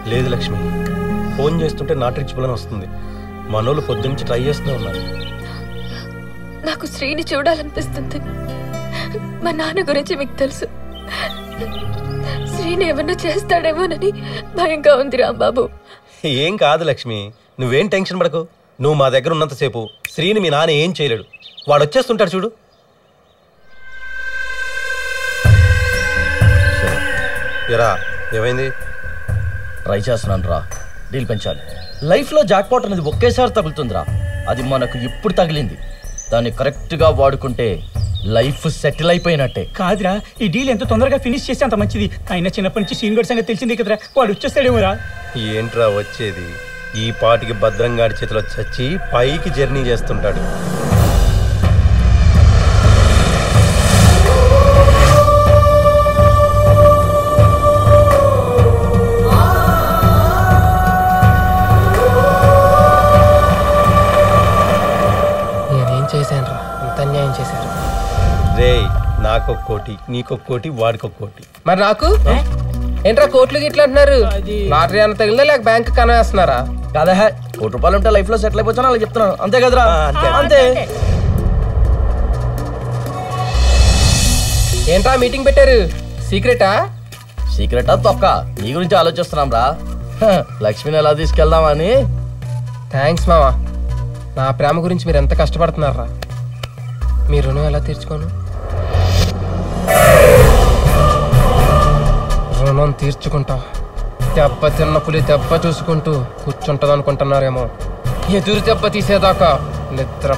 లేదు లక్ష్మి, ఫోన్ చేస్తుంటే not reachable అని వస్తుంది. మనోళ్ళు పొద్దున్నుంచి ట్రై చేస్తూనే ఉన్నారు. నాకు శ్రీని చూడాలనిపిస్తుంది. మా నాన్న గురించి మీకు తెలుసు. శ్రీని ఏమన్నా చేస్తాడేమోనని భయంగా ఉంది రాంబాబు. ఏం కాదు లక్ష్మి, నువ్వేం టెన్షన్ పడకు. నువ్వు మా దగ్గర ఉన్నంతసేపు శ్రీని మీ నాన్న ఏం చేయలేడు. వాడు వచ్చేస్తుంటాడు చూడు. ఎరా ఏమైంది? ట్రై చేస్తున్నాను రా, డీల్ పెంచాలి. లైఫ్లో జాక్పాట్ అనేది ఒకేసారి తగులుతుందిరా. అది మనకు ఇప్పుడు తగిలింది. దాన్ని కరెక్ట్గా వాడుకుంటే లైఫ్ సెటిల్ అయిపోయినట్టే. కాదురా, ఈ డీల్ ఎంత తొందరగా ఫినిష్ చేస్తే అంత మంచిది. ఆయన చిన్నప్పటి నుంచి సీన్ గడ్ సంగతి తెలిసిందే కదరా, వాడు వచ్చేస్తాడేమోరా. ఏంట్రా వచ్చేది? ఈ పాటికి భద్రంగాడి చేతిలో చచ్చి పైకి జర్నీ చేస్తుంటాడు. రే, నాకొక కోటి, నీకొక కోటి, వాడికొక కోటి. మరి నాకు ఏంట్రా కోట్లు గిట్లా అంటున్నారు? లాటరీ అన్న తగిలిందా లేక బ్యాంక్ కనేస్తున్నారా? కాదా, ₹1 ఉంటే లైఫ్ లో సెటిల్ అయిపోతాను అలా చెప్తున్నాను. అంతే కదరా? అంతే. ఏంట్రా మీటింగ్ పెట్టారు? సీక్రెటా? సీక్రెటా తొక్క, నీ గురించి ఆలోచిస్తున్నాం రా. లక్ష్మిని ఎలా తీసుకెళ్దామని. థ్యాంక్స్ మావా. నా ప్రేమ గురించి మీరు ఎంత కష్టపడుతున్నారా. మీ రుణం ఎలా తీర్చుకోను? రుణం తీర్చుకుంటా. దెబ్బ తిన్న పులి దెబ్బ చూసుకుంటూ కూర్చుంటది అనుకుంటున్నారేమో. ఎదురు దెబ్బ తీసేదాకా నిద్ర